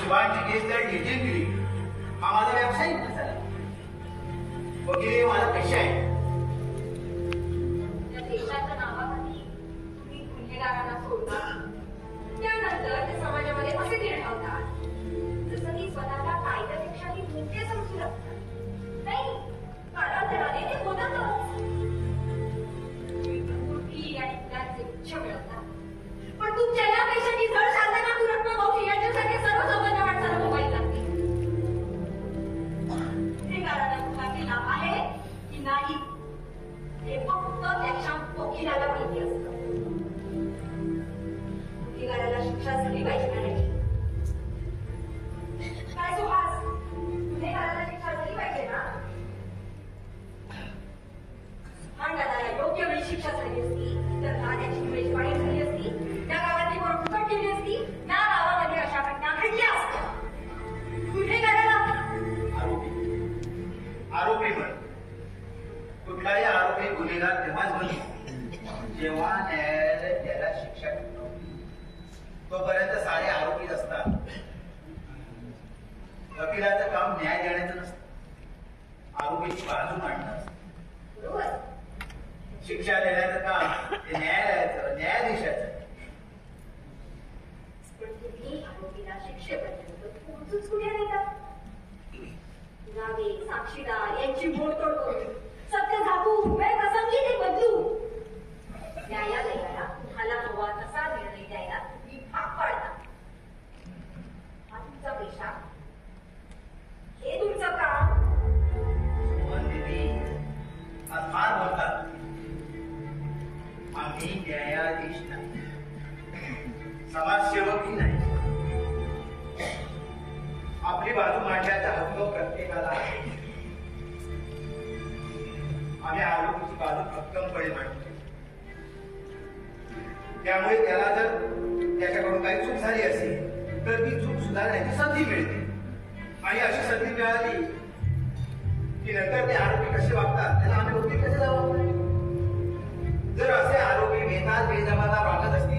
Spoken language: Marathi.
शिवांची केस लढली जिंकली हा माझा व्यावसायिक झाला. वकील माझा पेशा आहे. त्या देशाच्या नावाखाली तुम्ही गुन्हेगारांना सोडता, त्यानंतर ते समाजामध्ये असे निर्णय होतात जसं की स्वतःला कायद्यापेक्षा ही मुख्य समजू लागतात. नाही, कालांतराने ते होतातच. मूर्ती आणि फुलांचे गुच्छ मिळवतात, पण तुमच्या या पैशाची जड शांतना पुरत्न मोठी यांच्यासारखे सर्वसामान्य माणसाला मोबाईल लागते. गुन्हेगाराला गुन्हा केला आहे की नाही हे फक्त त्याच्या वकिलाला माहिती असतं. गुन्हेगाराला शिक्षा झाली पाहिजे का नाही? काय सुहास, गुन्हेगाराला शिक्षा झाली पाहिजे ना? भांडणाला योग्य वेळी शिक्षा झाली असती तर ना त्याची वेळेची वाईट झाली असती, त्या गावातली वर फुकट केली असती, ना गावामध्ये अशा घटना घडल्या असत्या. गुन्हेगाराला आरोपी म्हण. कुठलाही आरोपी गुन्हेगार तेव्हाच बनतो जेव्हा न्यायालय त्याला शिक्षा ठरवते. तोपर्यंत सारे आरोपीच असतात. वकिलाचं काम न्याय देण्याचं नसतं, आरोपीची बाजू मांडणं असतं. बरोबर. शिक्षा देण्याचं काम ते न्यायालयाचं, न्यायाधीशाचं. पण तुम्ही आरोपीला शिक्षेपर्यंत पोहोचूच कुठे नेतात? पुरावे, साक्षीदार यांची मोडतोड करून सत्य झाकून वेळ प्रसंगी ते बदलू. न्यायालयाला तुम्हाला हवा तसा निर्णय द्यायला तुम्ही भाग पाडता. हा तुमचा पेशा, हे तुमचं काम. आज फार बोलतात. आम्ही न्यायाधीश नाही, समाजसेवकही नाही. आपली बाजू मांडण्याचा हक्क प्रत्येकाला आहे. आम्ही आरोपीची बाजू भक्कमपणे मांडतो. त्यामुळे त्याला जर त्याच्याकडून काही चूक झाली असेल तर ती चूक सुधारण्याची संधी मिळते. आणि अशी संधी मिळाली की नंतर ते आरोपी कसे वागतात त्याला आम्ही वकील कसे जबाबदार. जर असे आरोपी बेताल बेजबाबदार वागत असतील